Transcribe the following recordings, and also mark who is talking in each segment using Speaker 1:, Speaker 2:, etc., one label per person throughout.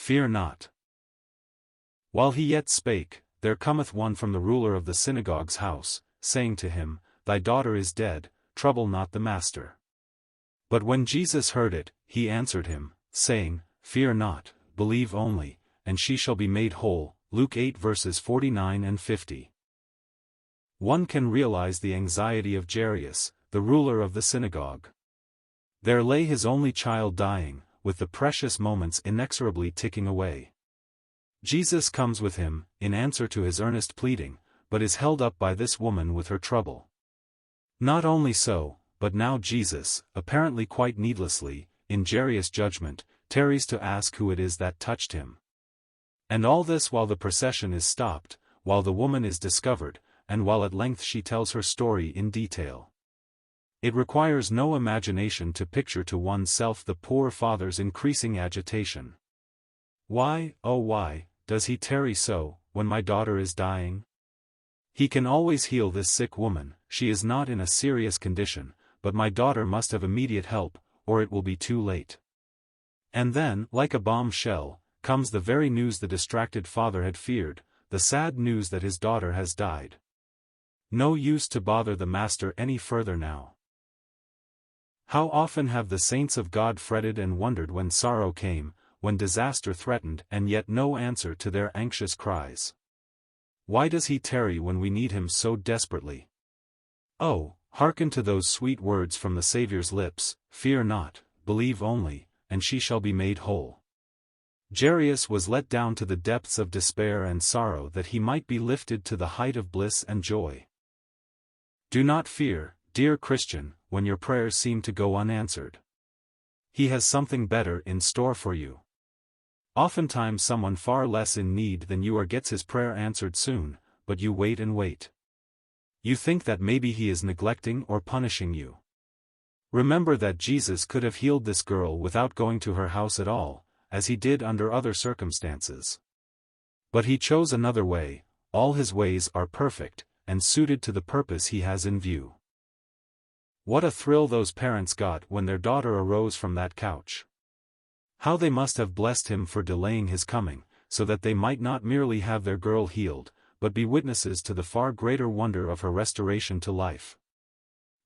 Speaker 1: fear not. While he yet spake, there cometh one from the ruler of the synagogue's house, saying to him, Thy daughter is dead, trouble not the master. But when Jesus heard it, he answered him, saying, Fear not, believe only, and she shall be made whole. Luke 8 verses 49 and 50. One can realize the anxiety of Jairus, the ruler of the synagogue. There lay his only child dying, with the precious moments inexorably ticking away. Jesus comes with him, in answer to his earnest pleading, but is held up by this woman with her trouble. Not only so, but now Jesus, apparently quite needlessly, in Jairus' judgment, tarries to ask who it is that touched him. And all this while the procession is stopped, while the woman is discovered, and while at length she tells her story in detail. It requires no imagination to picture to oneself the poor father's increasing agitation. Why, oh why, does he tarry so, when my daughter is dying? He can always heal this sick woman, she is not in a serious condition, but my daughter must have immediate help, or it will be too late. And then, like a bombshell, comes the very news the distracted father had feared, the sad news that his daughter has died. No use to bother the master any further now. How often have the saints of God fretted and wondered when sorrow came, when disaster threatened, and yet no answer to their anxious cries. Why does he tarry when we need him so desperately? Oh, hearken to those sweet words from the Saviour's lips, Fear not, believe only, and she shall be made whole. Jairus was let down to the depths of despair and sorrow that he might be lifted to the height of bliss and joy. Do not fear, dear Christian, when your prayers seem to go unanswered. He has something better in store for you. Oftentimes someone far less in need than you are gets his prayer answered soon, but you wait and wait. You think that maybe he is neglecting or punishing you. Remember that Jesus could have healed this girl without going to her house at all, as he did under other circumstances. But he chose another way. All his ways are perfect, and suited to the purpose he has in view. What a thrill those parents got when their daughter arose from that couch. How they must have blessed him for delaying his coming, so that they might not merely have their girl healed, but be witnesses to the far greater wonder of her restoration to life.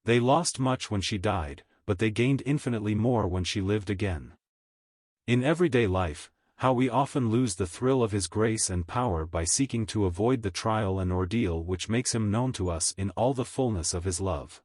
Speaker 1: They lost much when she died, but they gained infinitely more when she lived again. In everyday life, how we often lose the thrill of his grace and power by seeking to avoid the trial and ordeal which makes him known to us in all the fullness of his love.